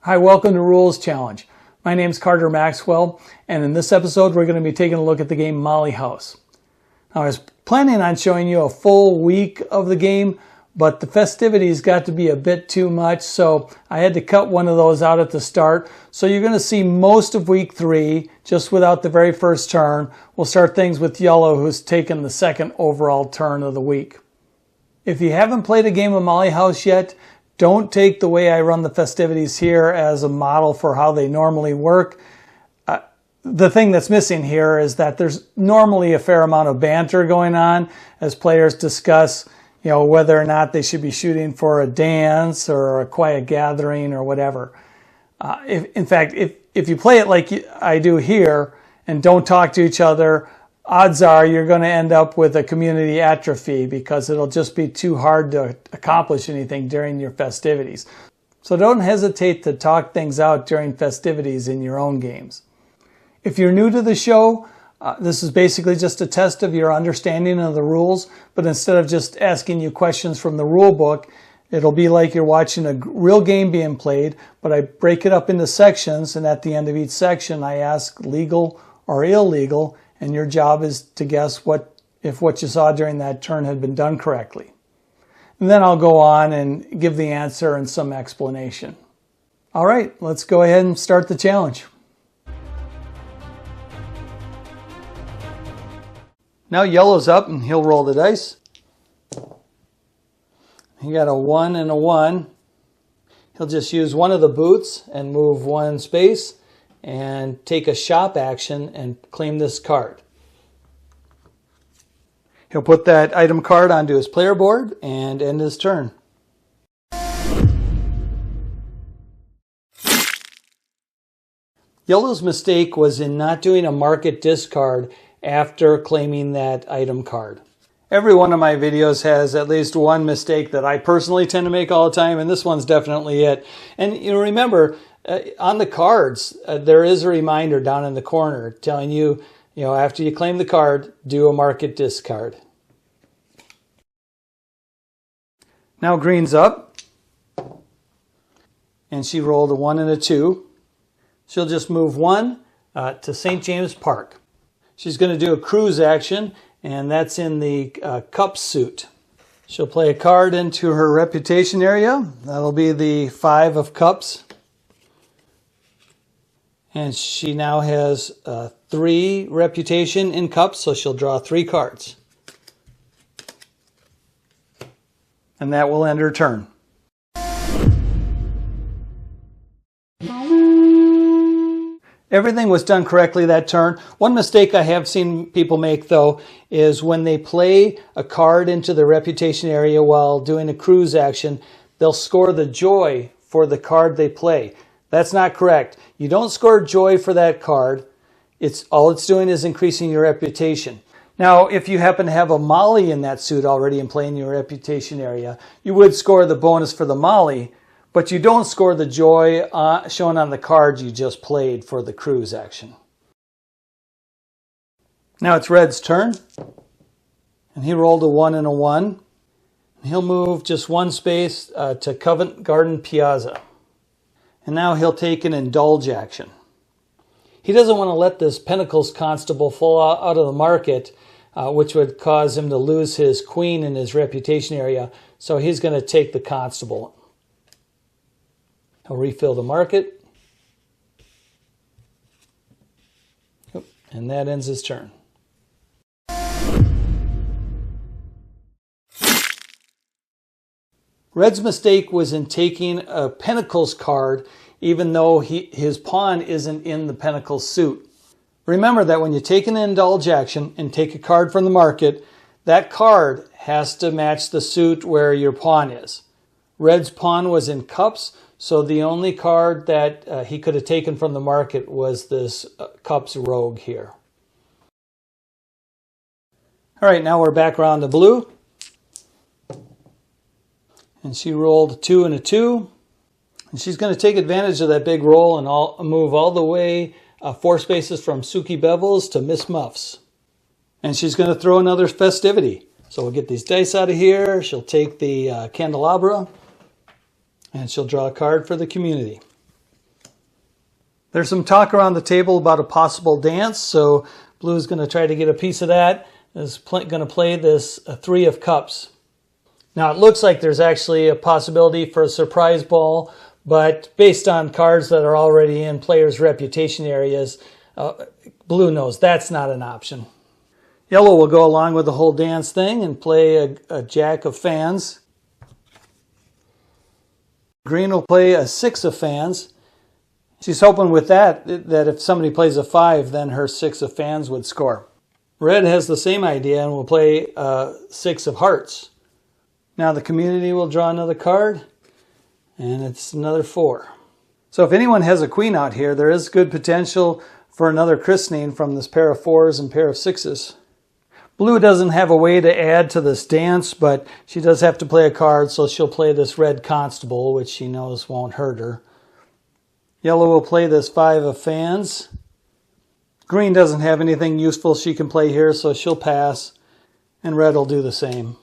Hi, welcome to Rules Challenge. My name is Carter Maxwell, and in this episode we're going to be taking a look at the game Molly House. Now, I was planning on showing you a full week of the game, but the festivities got to be a bit too much, so I had to cut one of those out at the start. So you're going to see most of week 3, just without the very first turn. We'll start things with Yellow, who's taken the second overall turn of the week. If you haven't played a game of Molly House yet, don't take the way I run the festivities here as a model for how they normally work. The thing that's missing here is that there's normally a fair amount of banter going on as players discuss, whether or not they should be shooting for a dance or a quiet gathering or whatever. In fact, if you play it like I do here and don't talk to each other, odds are you're going to end up with a community atrophy because it'll just be too hard to accomplish anything during your festivities. So don't hesitate to talk things out during festivities in your own games. If you're new to the show, this is basically just a test of your understanding of the rules, but instead of just asking you questions from the rule book, it'll be like you're watching a real game being played, but I break it up into sections, and at the end of each section I ask legal or illegal, and your job is to guess if what you saw during that turn had been done correctly. And then I'll go on and give the answer and some explanation. All right, let's go ahead and start the challenge. Now Yellow's up and he'll roll the dice. He got a 1 and a 1. He'll just use one of the boots and move one space and take a shop action and claim this card. He'll put that item card onto his player board and end his turn. Yellow's mistake was in not doing a market discard after claiming that item card. Every one of my videos has at least one mistake that I personally tend to make all the time, and this one's definitely it. And remember, on the cards, there is a reminder down in the corner telling you, after you claim the card, do a market discard. Now Green's up, and she rolled a 1 and a 2. She'll just move 1 to St. James Park. She's going to do a cruise action, and that's in the cup suit. She'll play a card into her reputation area. That'll be the 5 of cups. And she now has 3 reputation in cups, so she'll draw 3 cards. And that will end her turn. Everything was done correctly that turn. One mistake I have seen people make, though, is when they play a card into the reputation area while doing a cruise action, they'll score the joy for the card they play. That's not correct. You don't score joy for that card. All it's doing is increasing your reputation. Now, if you happen to have a Molly in that suit already and play in your reputation area, you would score the bonus for the Molly, but you don't score the joy shown on the cards you just played for the cruise action. Now it's Red's turn, and he rolled a 1 and a 1. He'll move just one space to Covent Garden Piazza. And now he'll take an Indulge action. He doesn't want to let this Pentacles Constable fall out of the market, which would cause him to lose his queen in his reputation area, so he's going to take the Constable. He'll refill the market. And that ends his turn. Red's mistake was in taking a Pentacles card even though his pawn isn't in the Pentacles suit. Remember that when you take an Indulge action and take a card from the market, that card has to match the suit where your pawn is. Red's pawn was in cups, so the only card that he could have taken from the market was this cups rogue here. All right, now we're back around to blue. And she rolled a 2 and a 2. And she's going to take advantage of that big roll and move all the way 4 spaces from Suki Bevels to Miss Muffs. And she's going to throw another festivity. So we'll get these dice out of here. She'll take the candelabra, and she'll draw a card for the community. There's some talk around the table about a possible dance, so Blue's going to try to get a piece of that. Is going to play this Three of Cups. Now it looks like there's actually a possibility for a surprise ball, but based on cards that are already in players' reputation areas, Blue knows that's not an option. Yellow will go along with the whole dance thing and play a Jack of Fans. Green will play a Six of Fans. She's hoping with that if somebody plays a 5, then her Six of Fans would score. Red has the same idea and will play Six of Hearts. Now the community will draw another card, and it's another 4. So if anyone has a queen out here, there is good potential for another christening from this pair of 4s and pair of 6s. Blue doesn't have a way to add to this dance, but she does have to play a card, so she'll play this red constable, which she knows won't hurt her. Yellow will play this 5 of Fans. Green doesn't have anything useful she can play here, so she'll pass, and red will do the same.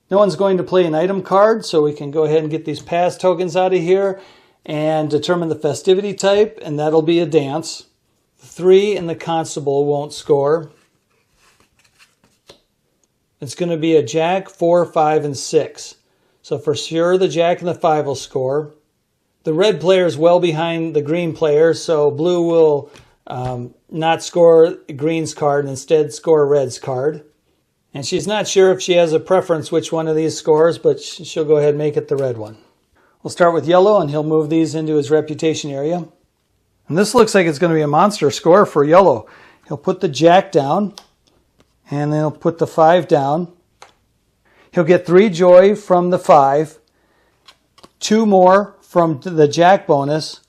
No one's going to play an item card, so we can go ahead and get these pass tokens out of here and determine the festivity type, and that'll be a dance. The 3 and the constable won't score. It's going to be a Jack, 4, 5, and 6. So for sure the Jack and the 5 will score. The red player is well behind the green player, so Blue will not score Green's card and instead score Red's card. And she's not sure if she has a preference which one of these scores, but she'll go ahead and make it the red one. We'll start with Yellow, and he'll move these into his reputation area. And this looks like it's going to be a monster score for Yellow. He'll put the Jack down, and then he'll put the 5 down. He'll get 3 joy from the 5, 2 more from the Jack bonus,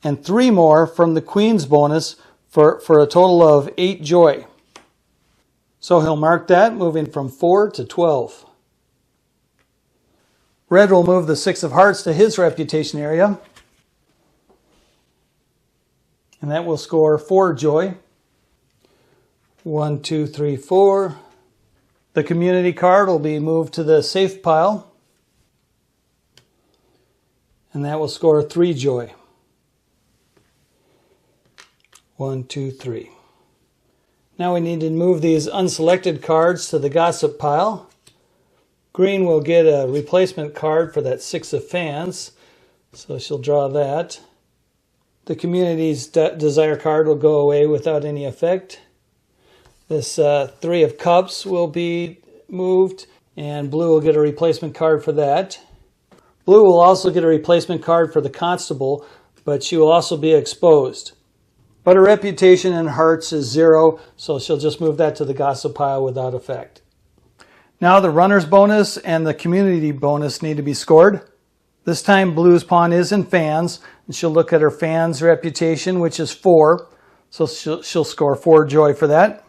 and 3 more from the Queen's bonus for a total of 8 joy. So he'll mark that, moving from 4 to 12. Red will move the 6 of Hearts to his reputation area, and that will score 4 joy. 1, 2, 3, 4. The community card will be moved to the safe pile, and that will score 3 joy. 1, 2, 3. Now we need to move these unselected cards to the gossip pile. Green will get a replacement card for that 6 of Fans, so she'll draw that. The community's desire card will go away without any effect. This 3 of Cups will be moved, and Blue will get a replacement card for that. Blue will also get a replacement card for the constable, but she will also be exposed. But her reputation in Hearts is 0, so she'll just move that to the gossip pile without effect. Now the runner's bonus and the community bonus need to be scored. This time Blue's pawn is in Fans, and she'll look at her Fans reputation, which is 4, so she'll score 4 joy for that.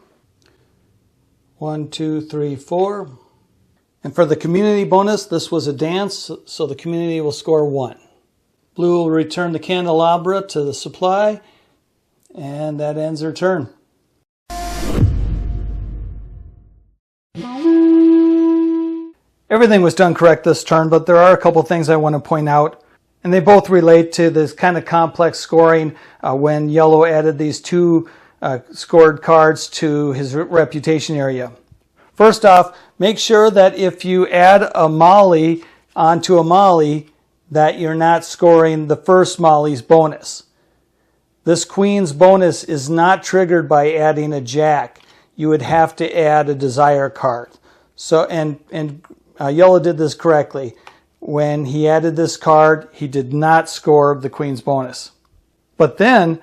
1, 2, 3, 4. And for the community bonus, this was a dance, so the community will score 1. Blue will return the candelabra to the supply, and that ends her turn. Everything was done correct this turn, but there are a couple things I want to point out, and they both relate to this kind of complex scoring when Yellow added these 2 scored cards to his reputation area. First off, make sure that if you add a Molly onto a Molly, that you're not scoring the first Molly's bonus. This Queen's bonus is not triggered by adding a Jack. You would have to add a desire card. So, and Yellow did this correctly. When he added this card, he did not score the Queen's bonus. But then,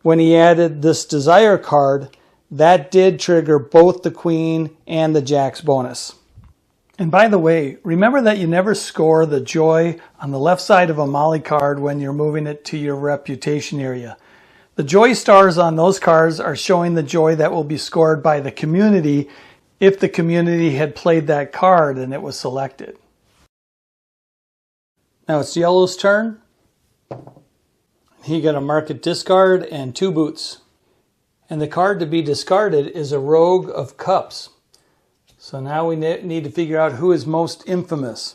when he added this desire card, that did trigger both the Queen and the Jack's bonus. And by the way, remember that you never score the joy on the left side of a Molly card when you're moving it to your reputation area. The joy stars on those cards are showing the joy that will be scored by the community if the community had played that card and it was selected. Now it's Yellow's turn. He got a market discard and 2 boots. And the card to be discarded is a Rogue of Cups. So now we need to figure out who is most infamous.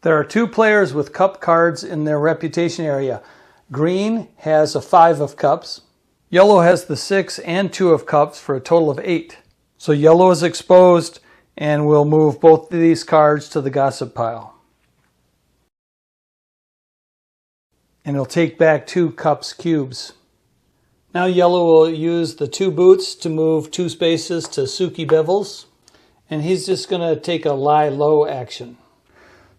There are 2 players with cup cards in their reputation area. Green has a 5 of cups. Yellow has the 6 and 2 of cups for a total of 8. So yellow is exposed and we'll move both of these cards to the gossip pile. And he'll take back 2 cups cubes. Now yellow will use the 2 boots to move 2 spaces to Suki Bevels. And he's just going to take a lie low action.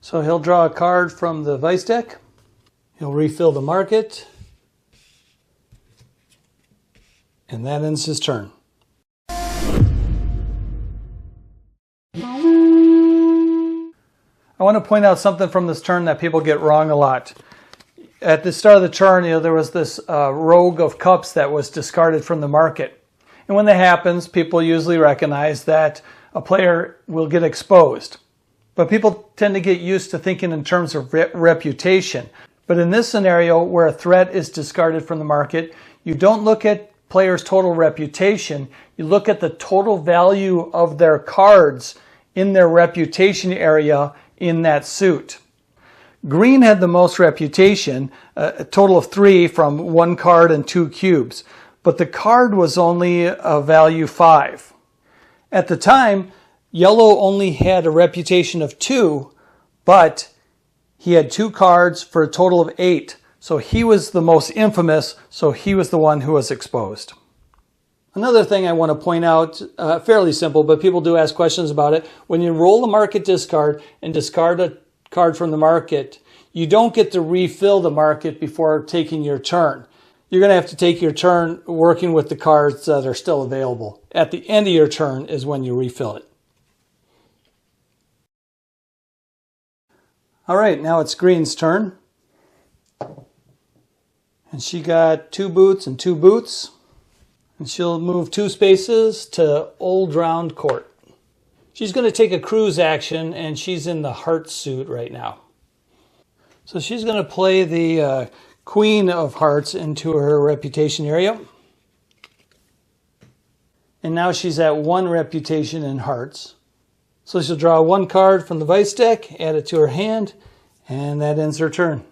So he'll draw a card from the vice deck. He'll refill the market. And that ends his turn. I want to point out something from this turn that people get wrong a lot. At the start of the turn, there was this rogue of cups that was discarded from the market. And when that happens, people usually recognize that a player will get exposed. But people tend to get used to thinking in terms of reputation. But in this scenario, where a threat is discarded from the market, you don't look at players' total reputation. You look at the total value of their cards in their reputation area in that suit. Green had the most reputation, a total of 3 from 1 card and 2 cubes. But the card was only a value 5. At the time, yellow only had a reputation of 2, but he had 2 cards for a total of 8. So he was the most infamous, so he was the one who was exposed. Another thing I want to point out, fairly simple, but people do ask questions about it. When you roll a market discard and discard a card from the market, you don't get to refill the market before taking your turn. You're going to have to take your turn working with the cards that are still available. At the end of your turn is when you refill it. All right, now it's Green's turn. And she got 2 boots and 2 boots. And she'll move 2 spaces to Old Round Court. She's going to take a cruise action, and she's in the heart suit right now. So she's going to play the Queen of Hearts into her reputation area. And now she's at 1 reputation in hearts. So she'll draw 1 card from the vice deck, add it to her hand, and that ends her turn.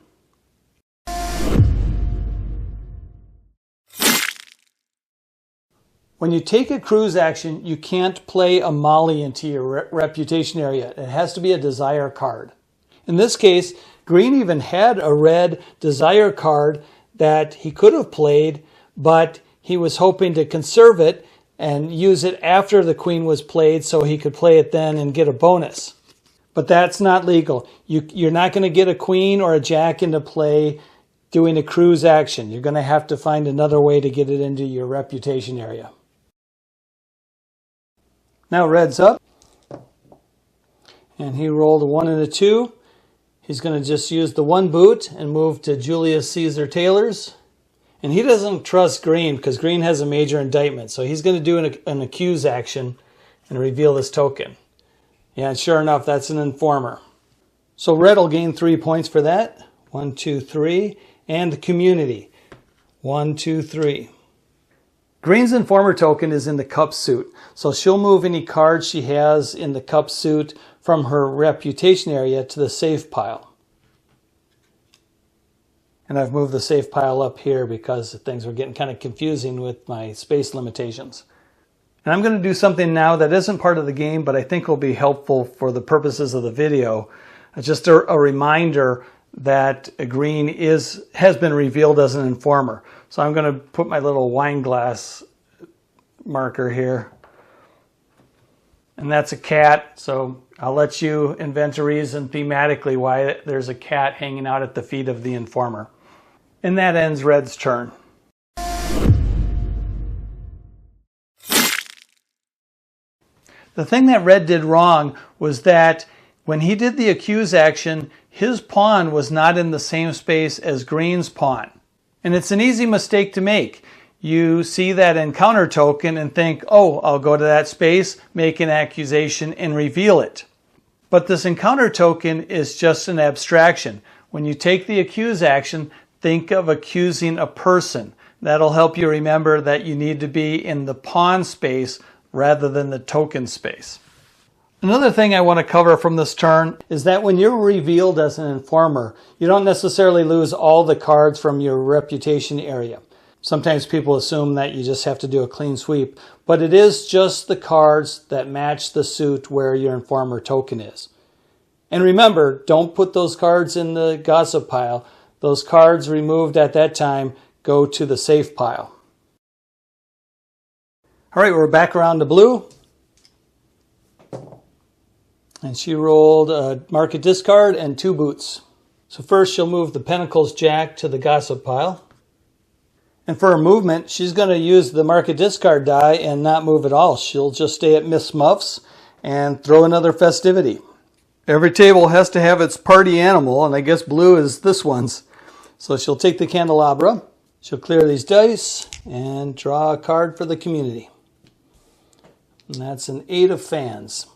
When you take a cruise action, you can't play a Molly into your reputation area. It has to be a desire card. In this case, Green even had a red desire card that he could have played, but he was hoping to conserve it and use it after the Queen was played so he could play it then and get a bonus. But that's not legal. You're not going to get a Queen or a Jack into play doing a cruise action. You're going to have to find another way to get it into your reputation area. Now red's up, and he rolled a 1 and a 2. He's going to just use the 1 boot and move to Julius Caesar Taylor's. And he doesn't trust Green because Green has a major indictment. So he's going to do an accuse action and reveal this token. Yeah, and sure enough, that's an informer. So red will gain 3 points for that. 1, 2, 3. And the community. 1, 2, 3. Green's informer token is in the cup suit, so she'll move any cards she has in the cup suit from her reputation area to the safe pile. And I've moved the safe pile up here because things were getting kind of confusing with my space limitations. And I'm going to do something now that isn't part of the game, but I think will be helpful for the purposes of the video. Just a reminder that Green has been revealed as an informer. So I'm going to put my little wine glass marker here. And that's a cat, so I'll let you invent a reason thematically why there's a cat hanging out at the feet of the informer. And that ends red's turn. The thing that red did wrong was that when he did the accuse action, his pawn was not in the same space as Green's pawn. And it's an easy mistake to make. You see that encounter token and think, oh, I'll go to that space, make an accusation, and reveal it. But this encounter token is just an abstraction. When you take the accuse action, think of accusing a person. That'll help you remember that you need to be in the pawn space rather than the token space. Another thing I want to cover from this turn is that when you're revealed as an informer, you don't necessarily lose all the cards from your reputation area. Sometimes people assume that you just have to do a clean sweep, but it is just the cards that match the suit where your informer token is. And remember, don't put those cards in the gossip pile. Those cards removed at that time go to the safe pile. All right, we're back around to blue. And she rolled a market discard and 2 boots. So first she'll move the Pentacles Jack to the gossip pile. And for her movement, she's going to use the market discard die and not move at all. She'll just stay at Miss Muff's and throw another festivity. Every table has to have its party animal, and I guess blue is this one's. So she'll take the candelabra, she'll clear these dice, and draw a card for the community. And that's an 8 of fans.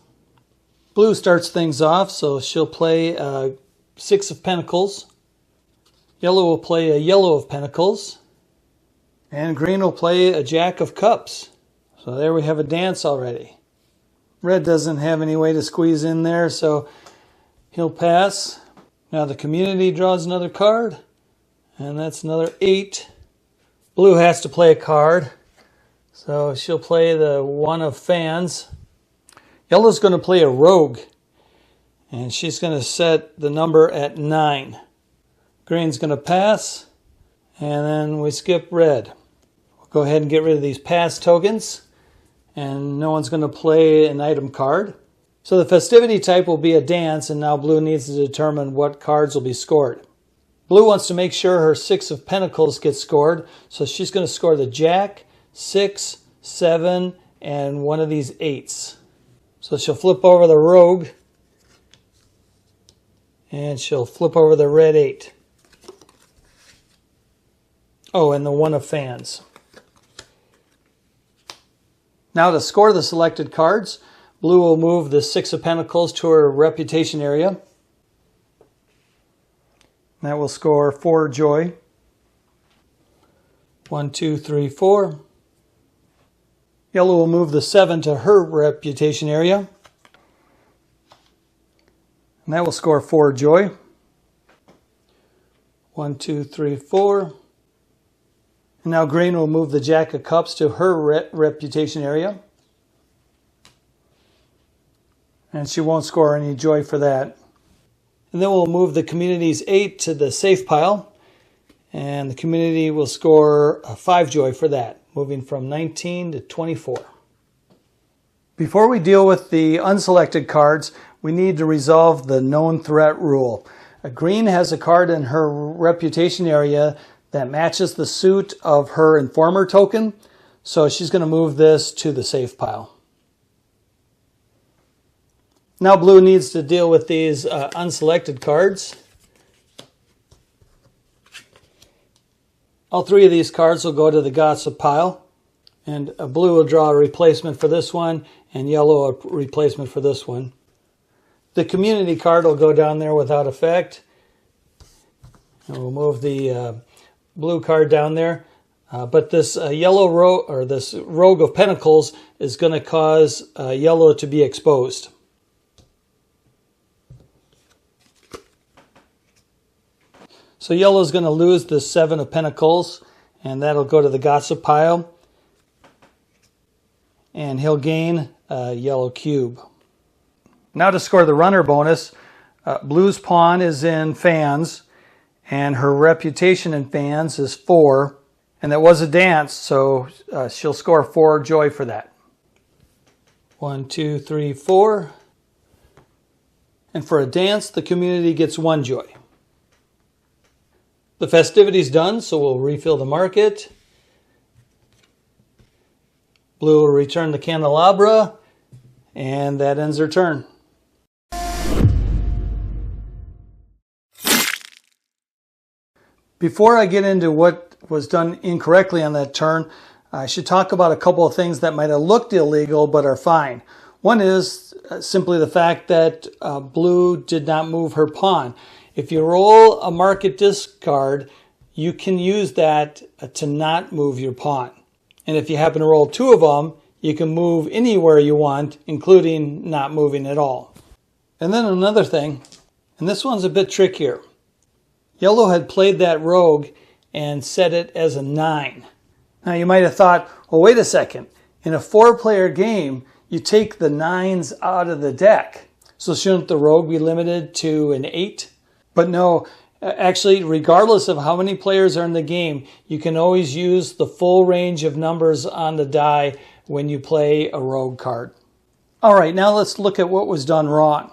Blue starts things off, so she'll play a 6 of pentacles. Yellow will play a yellow of pentacles. And green will play a jack of cups. So there we have a dance already. Red doesn't have any way to squeeze in there, so he'll pass. Now the community draws another card, and that's another 8. Blue has to play a card, so she'll play the 1 of fans. Yellow's going to play a rogue, and she's going to set the number at 9. Green's going to pass, and then we skip red. We'll go ahead and get rid of these pass tokens, and no one's going to play an item card. So the festivity type will be a dance, and now blue needs to determine what cards will be scored. Blue wants to make sure her 6 of pentacles gets scored, so she's going to score the jack, 6, 7, and one of these 8s. So she'll flip over the rogue, and she'll flip over the red 8. Oh, and the 1 of fans. Now to score the selected cards, blue will move the 6 of pentacles to her reputation area. That will score 4 joy. 1, 2, 3, 4. Yellow will move the 7 to her reputation area. And that will score 4 joy. 1, 2, 3, 4. And now green will move the jack of cups to her reputation area. And she won't score any joy for that. And then we'll move the community's 8 to the safe pile. And the community will score 5 joy for that, moving from 19 to 24. Before we deal with the unselected cards, we need to resolve the known threat rule. Green has a card in her reputation area that matches the suit of her informer token, so she's going to move this to the safe pile. Now blue needs to deal with these unselected cards. All 3 of these cards will go to the gossip pile, and blue will draw a replacement for this one, and yellow a replacement for this one. The community card will go down there without effect, and we'll move the blue card down there. But this yellow rogue, or this rogue of pentacles, is going to cause yellow to be exposed. So yellow is going to lose the 7 of pentacles, and that'll go to the gossip pile. And he'll gain a yellow cube. Now to score the runner bonus, blue's pawn is in fans, and her reputation in fans is 4. And that was a dance, so she'll score 4 joy for that. 1, 2, 3, 4. And for a dance, the community gets 1 joy. The festivity's done, so we'll refill the market. Blue will return the candelabra, and that ends her turn. Before I get into what was done incorrectly on that turn, I should talk about a couple of things that might have looked illegal but are fine. One is simply the fact that blue did not move her pawn. If you roll a market discard, you can use that to not move your pawn. And if you happen to roll 2 of them, you can move anywhere you want, including not moving at all. And then another thing, and this one's a bit trickier. Yellow had played that rogue and set it as a 9. Now you might have thought, well, wait a second. In a 4-player game, you take the 9s out of the deck. So shouldn't the rogue be limited to an 8? But no, actually, regardless of how many players are in the game, you can always use the full range of numbers on the die when you play a rogue card. All right, now let's look at what was done wrong.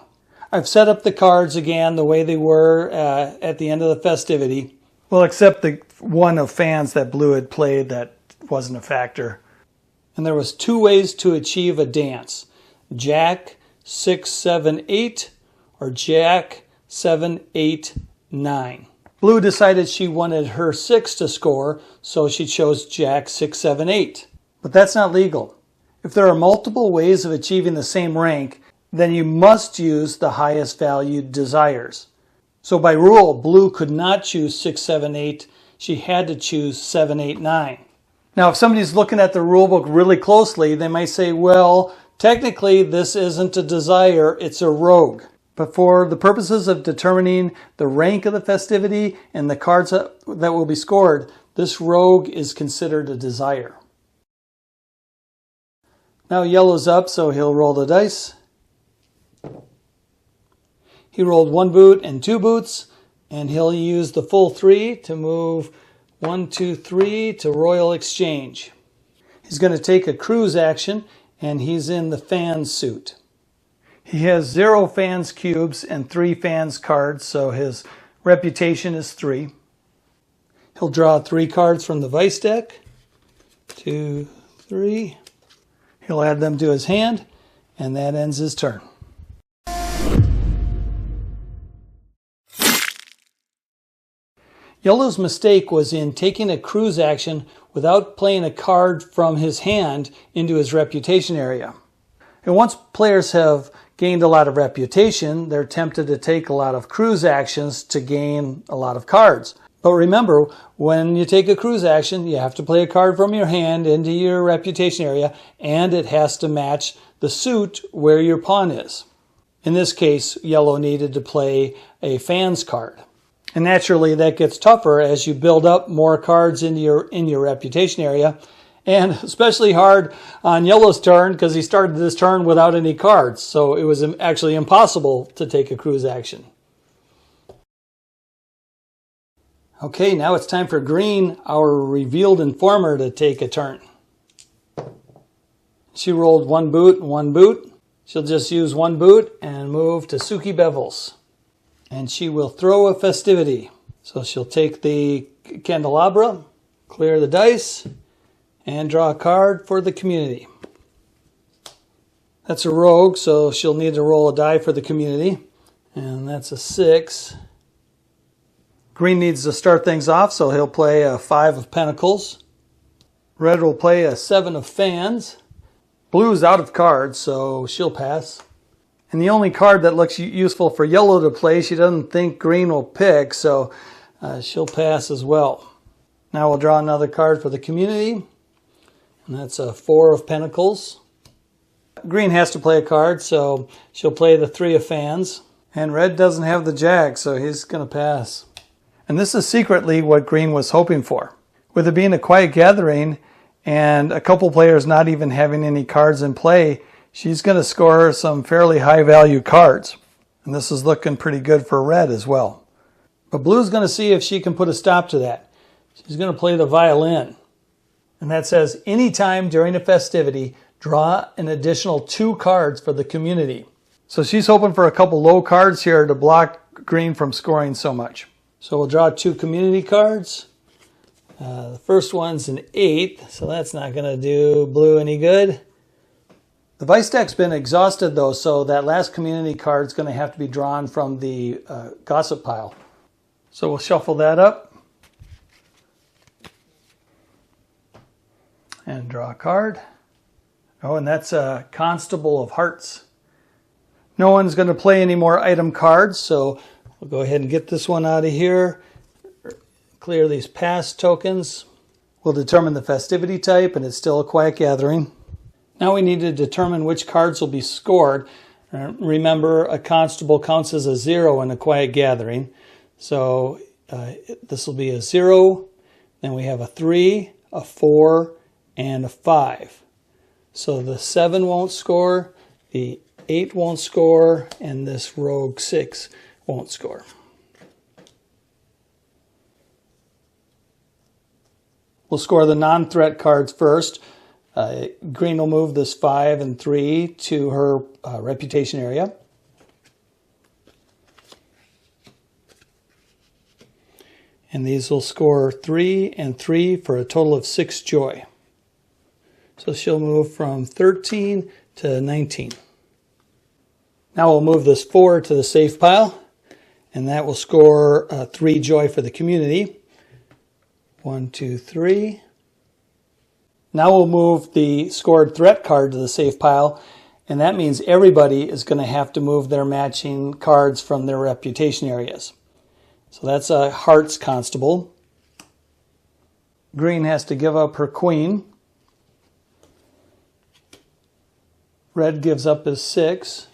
I've set up the cards again the way they were at the end of the festivity. Well, except the one of fans that blue had played that wasn't a factor. And there was 2 ways to achieve a dance. Jack, 6, 7, 8, or Jack, 7, 8, 9. Blue decided she wanted her 6 to score, so she chose Jack, 6, 7, 8. But that's not legal. If there are multiple ways of achieving the same rank, then you must use the highest valued desires. So by rule, blue could not choose 6, 7, 8. She had to choose 7, 8, 9. Now, if somebody's looking at the rule book really closely, they might say, well, technically this isn't a desire, it's a rogue. But for the purposes of determining the rank of the festivity and the cards that will be scored, this rogue is considered a desire. Now yellow's up, so he'll roll the dice. He rolled 1 boot and 2 boots, and he'll use the full 3 to move 1, 2, 3 to Royal Exchange. He's going to take a cruise action, and he's in the fan suit. He has 0 fans cubes and 3 fans cards, so his reputation is 3. He'll draw 3 cards from the vice deck. 2, 3. He'll add them to his hand, and that ends his turn. Yellow's mistake was in taking a cruise action without playing a card from his hand into his reputation area. And once players have gained a lot of reputation, they're tempted to take a lot of cruise actions to gain a lot of cards. But remember, when you take a cruise action, you have to play a card from your hand into your reputation area, and it has to match the suit where your pawn is. In this case, yellow needed to play a fans card. And naturally, that gets tougher as you build up more cards in your reputation area, and especially hard on yellow's turn because he started this turn without any cards, so it was actually impossible to take a cruise action. Okay, now it's time for green, our revealed informer, to take a turn. She rolled 1 boot and 1 boot. She'll just use 1 boot and move to Suki Bevels. And she will throw a festivity. So she'll take the candelabra, clear the dice, and draw a card for the community. That's a rogue, so she'll need to roll a die for the community. And that's a 6. Green needs to start things off, so he'll play a 5 of pentacles. Red will play a 7 of fans. Blue's out of cards, so she'll pass. And the only card that looks useful for yellow to play, she doesn't think green will pick, so she'll pass as well. Now we'll draw another card for the community, and that's a 4 of pentacles. Green has to play a card, so she'll play the 3 of fans. And red doesn't have the jack, so he's going to pass. And this is secretly what green was hoping for. With it being a quiet gathering and a couple players not even having any cards in play, she's going to score some fairly high value cards. And this is looking pretty good for red as well. But blue's going to see if she can put a stop to that. She's going to play the violin. And that says, anytime during a festivity, draw an additional 2 cards for the community. So she's hoping for a couple low cards here to block green from scoring so much. So we'll draw 2 community cards. The first one's an 8, so that's not going to do blue any good. The vice deck's been exhausted though, so that last community card's going to have to be drawn from the gossip pile. So we'll shuffle that up and draw a card. Oh, and that's a Constable of Hearts. No one's going to play any more item cards, so we'll go ahead and get this one out of here. Clear these pass tokens. We'll determine the festivity type, and it's still a quiet gathering. Now we need to determine which cards will be scored. Remember, a constable counts as a 0 in a quiet gathering. So this will be a 0, then we have a 3, a 4, and a 5. So the 7 won't score, the 8 won't score, and this rogue 6 won't score. We'll score the non-threat cards first. Green will move this 5 and 3 to her reputation area. And these will score 3 and 3 for a total of 6 joy. So she'll move from 13 to 19. Now we'll move this 4 to the safe pile, and that will score 3 joy for the community. 1, 2, 3. Now we'll move the scored threat card to the safe pile, and that means everybody is going to have to move their matching cards from their reputation areas. So that's a hearts constable. Green has to give up her queen. Red gives up his 6.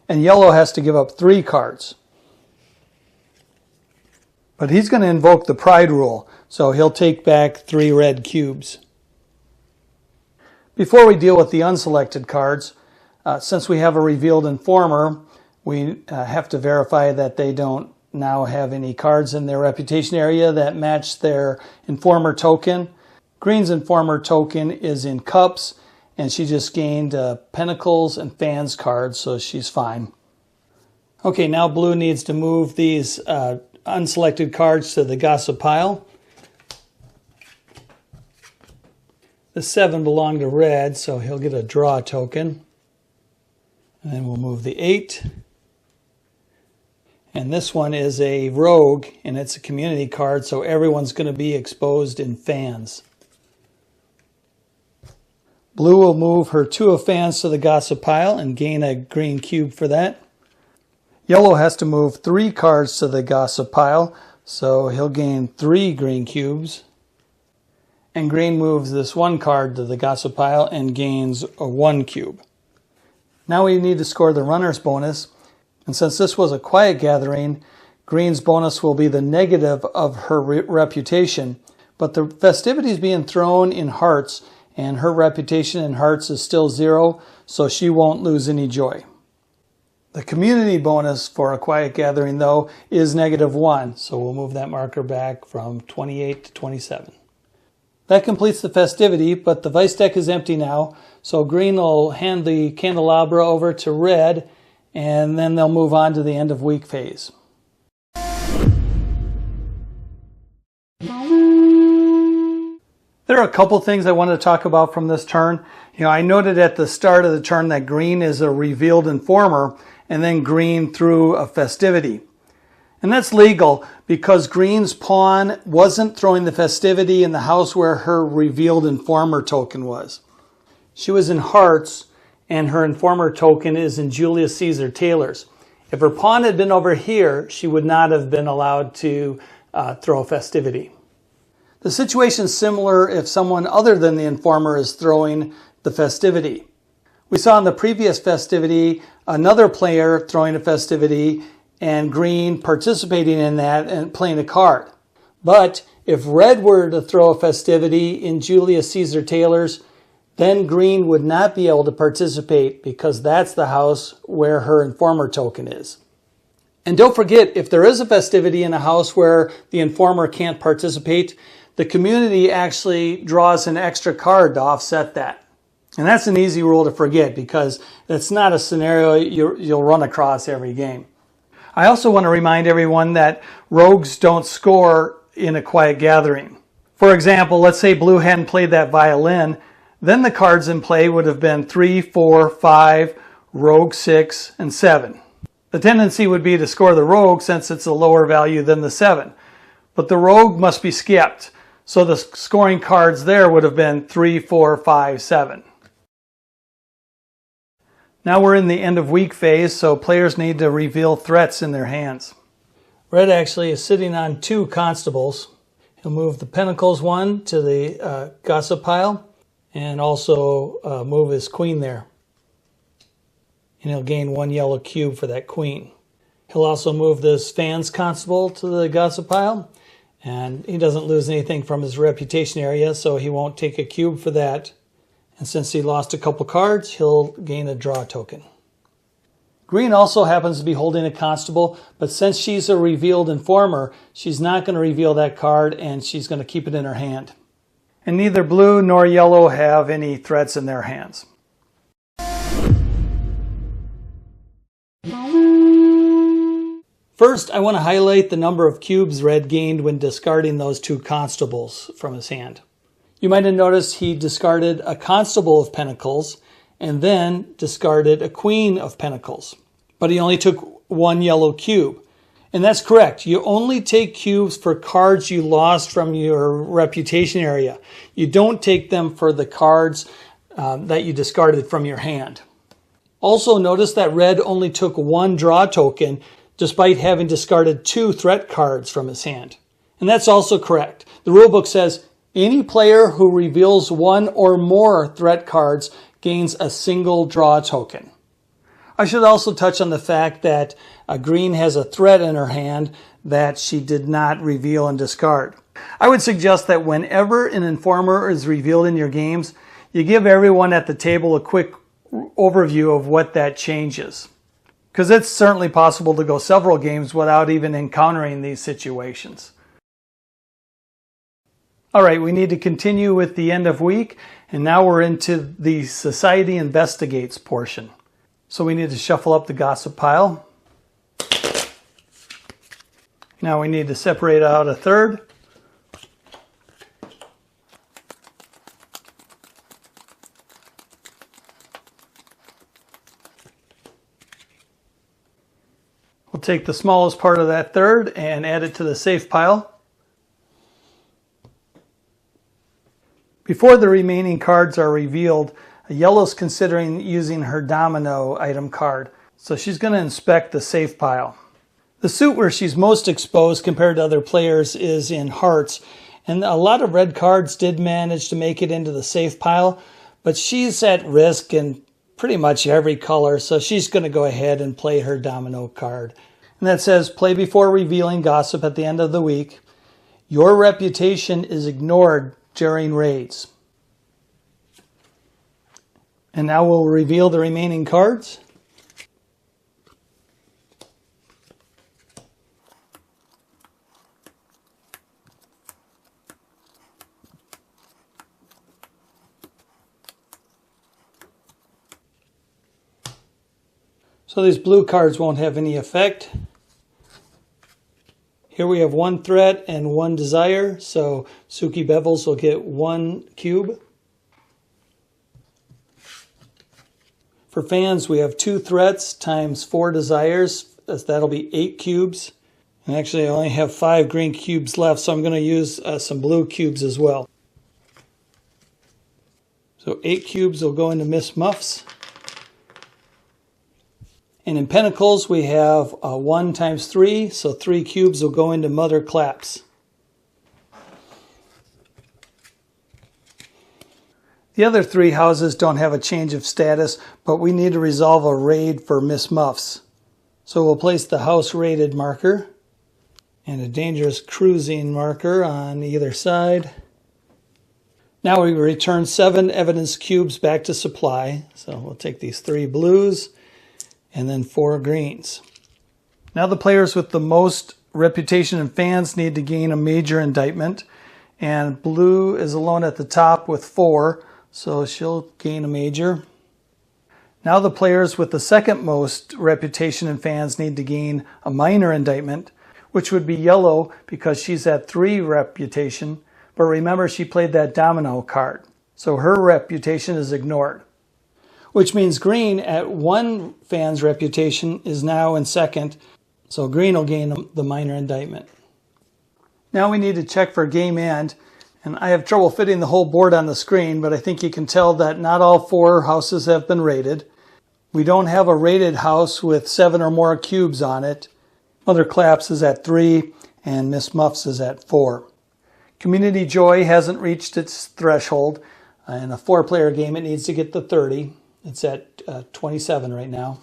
And yellow has to give up 3 cards. But he's going to invoke the pride rule, so he'll take back 3 red cubes. Before we deal with the unselected cards, since we have a revealed informer, we have to verify that they don't now have any cards in their reputation area that match their informer token. Green's informer token is in cups, and she just gained pentacles and fans cards, so she's fine. Okay, now blue needs to move these unselected cards to the gossip pile. The 7 belonged to red, so he'll get a draw token. And then we'll move the 8. And this one is a rogue, and it's a community card, so everyone's going to be exposed in fans. Blue will move her 2 of fans to the gossip pile and gain a green cube for that. Yellow has to move 3 cards to the gossip pile, so he'll gain 3 green cubes. And green moves this 1 card to the gossip pile and gains a 1 cube. Now we need to score the runner's bonus. And since this was a quiet gathering, green's bonus will be the negative of her reputation. But the festivities being thrown in hearts, and her reputation in hearts is still 0, so she won't lose any joy. The community bonus for a quiet gathering, though, is -1, so we'll move that marker back from 28 to 27. That completes the festivity, but the vice deck is empty now, so green will hand the candelabra over to red, and then they'll move on to the end of week phase. There are a couple things I wanted to talk about from this turn. I noted at the start of the turn that green is a revealed informer, and then green threw a festivity. And that's legal because green's pawn wasn't throwing the festivity in the house where her revealed informer token was. She was in hearts, and her informer token is in Julius Caesar Taylor's. If her pawn had been over here, she would not have been allowed to throw a festivity. The situation is similar if someone other than the informer is throwing the festivity. We saw in the previous festivity another player throwing a festivity and green participating in that and playing a card. But if red were to throw a festivity in Julius Caesar Taylor's, then green would not be able to participate because that's the house where her informer token is. And don't forget, if there is a festivity in a house where the informer can't participate, the community actually draws an extra card to offset that. And that's an easy rule to forget because it's not a scenario you'll run across every game. I also want to remind everyone that rogues don't score in a quiet gathering. For example, let's say blue hadn't played that violin, then the cards in play would have been 3, 4, 5, rogue 6, and 7. The tendency would be to score the rogue since it's a lower value than the 7. But the rogue must be skipped, so the scoring cards there would have been 3, 4, 5, 7. Now we're in the end of week phase, so players need to reveal threats in their hands. Red actually is sitting on 2 constables. He'll move the pentacles 1 to the gossip pile, and also move his queen there. And he'll gain 1 yellow cube for that queen. He'll also move this fans constable to the gossip pile, and he doesn't lose anything from his reputation area, so he won't take a cube for that. And since he lost a couple cards, he'll gain a draw token. Green also happens to be holding a constable, but since she's a revealed informer, she's not going to reveal that card, and she's going to keep it in her hand. And neither blue nor yellow have any threats in their hands. First, I want to highlight the number of cubes red gained when discarding those 2 constables from his hand. You might have noticed he discarded a constable of pentacles and then discarded a queen of pentacles. But he only took 1 yellow cube. And that's correct. You only take cubes for cards you lost from your reputation area. You don't take them for the cards that you discarded from your hand. Also notice that red only took 1 draw token despite having discarded 2 threat cards from his hand. And that's also correct. The rulebook says any player who reveals 1 or more threat cards gains a single draw token. I should also touch on the fact that green has a threat in her hand that she did not reveal and discard. I would suggest that whenever an informer is revealed in your games, you give everyone at the table a quick overview of what that changes. Because it's certainly possible to go several games without even encountering these situations. All right, we need to continue with the end of week, and now we're into the Society Investigates portion. So we need to shuffle up the gossip pile. Now we need to separate out a third. We'll take the smallest part of that third and add it to the safe pile. Before the remaining cards are revealed, yellow's considering using her domino item card. So she's going to inspect the safe pile. The suit where she's most exposed compared to other players is in hearts. And a lot of red cards did manage to make it into the safe pile, but she's at risk in pretty much every color, so she's going to go ahead and play her domino card. And that says, play before revealing gossip at the end of the week. Your reputation is ignored during raids. And now we'll reveal the remaining cards. So these blue cards won't have any effect. Here we have 1 threat and 1 desire, so Suki Bevels will get 1 cube. For fans, we have 2 threats times 4 desires. That'll be 8 cubes. And actually, I only have 5 green cubes left, so I'm going to use some blue cubes as well. So 8 cubes will go into Miss Muffs. And in Pentacles, we have 1 times 3, so 3 cubes will go into Mother Claps. The other 3 houses don't have a change of status, but we need to resolve a raid for Miss Muffs. So we'll place the house raided marker and a dangerous cruising marker on either side. Now we return 7 evidence cubes back to supply. So we'll take these 3 blues and then 4 greens. Now the players with the most reputation and fans need to gain a major indictment. And blue is alone at the top with 4, so she'll gain a major. Now the players with the second most reputation and fans need to gain a minor indictment, which would be yellow because she's at 3 reputation. But remember, she played that domino card, so her reputation is ignored. Which means green at 1 fan's reputation is now in second, so green will gain the minor indictment. Now we need to check for game end, and I have trouble fitting the whole board on the screen, but I think you can tell that not all 4 houses have been raided. We don't have a raided house with 7 or more cubes on it. Mother Claps is at 3, and Miss Muffs is at 4. Community Joy hasn't reached its threshold. In a 4-player game, it needs to get to 30. It's at 27 right now.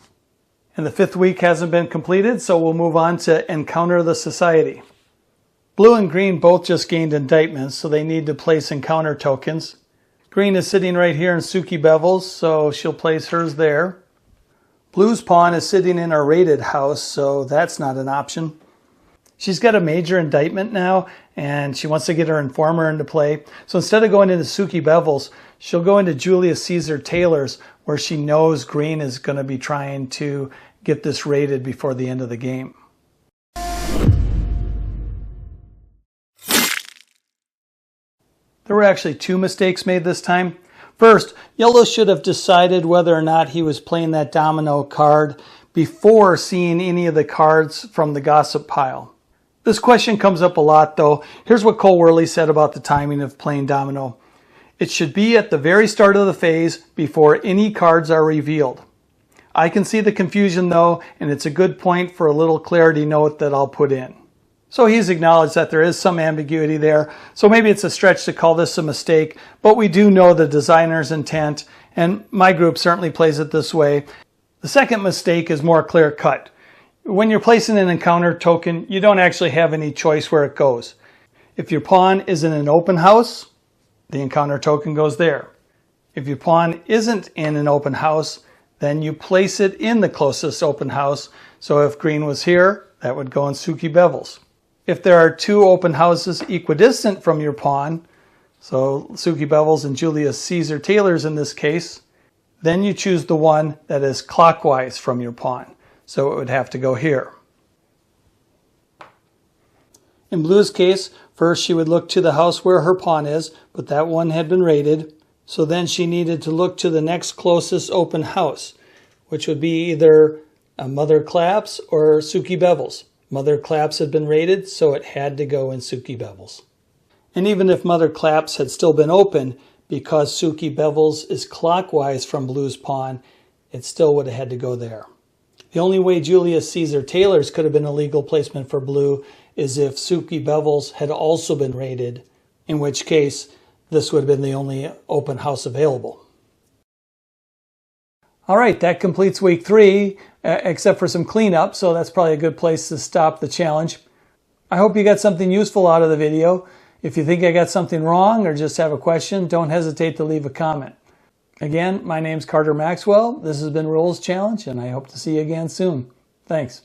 And the 5th week hasn't been completed, so we'll move on to Encounter the Society. Blue and green both just gained indictments, so they need to place encounter tokens. Green is sitting right here in Suki Bevel's, so she'll place hers there. Blue's pawn is sitting in our raided house, so that's not an option. She's got a major indictment now, and she wants to get her informer into play. So instead of going into Suki Bevel's, she'll go into Julius Caesar Taylor's, where she knows green is going to be trying to get this raided before the end of the game. There were actually 2 mistakes made this time. First, yellow should have decided whether or not he was playing that domino card before seeing any of the cards from the gossip pile. This question comes up a lot though. Here's what Cole Worley said about the timing of playing domino. It should be at the very start of the phase before any cards are revealed. I can see the confusion though, and it's a good point for a little clarity note that I'll put in. So he's acknowledged that there is some ambiguity there. So maybe it's a stretch to call this a mistake, but we do know the designer's intent, and my group certainly plays it this way. The second mistake is more clear-cut. When you're placing an encounter token, you don't actually have any choice where it goes. If your pawn is in an open house, the encounter token goes there. If your pawn isn't in an open house, then you place it in the closest open house. So if green was here, that would go in Suki Bevel's. If there are 2 open houses equidistant from your pawn, so Suki Bevel's and Julius Caesar Taylor's in this case, then you choose the one that is clockwise from your pawn. So it would have to go here. In Blue's case, first she would look to the house where her pawn is, but that one had been raided. So then she needed to look to the next closest open house, which would be either a Mother Claps or Suki Bevel's. Mother Claps had been raided, so it had to go in Suki Bevel's. And even if Mother Claps had still been open, because Suki Bevel's is clockwise from Blue's pawn, it still would have had to go there. The only way Julius Caesar Taylor's could have been a legal placement for Blue is if Suki Bevel's had also been raided, in which case this would have been the only open house available. All right, that completes week 3, except for some cleanup, so that's probably a good place to stop the challenge. I hope you got something useful out of the video. If you think I got something wrong or just have a question, don't hesitate to leave a comment. Again, my name's Carter Maxwell. This has been Rules Challenge, and I hope to see you again soon. Thanks.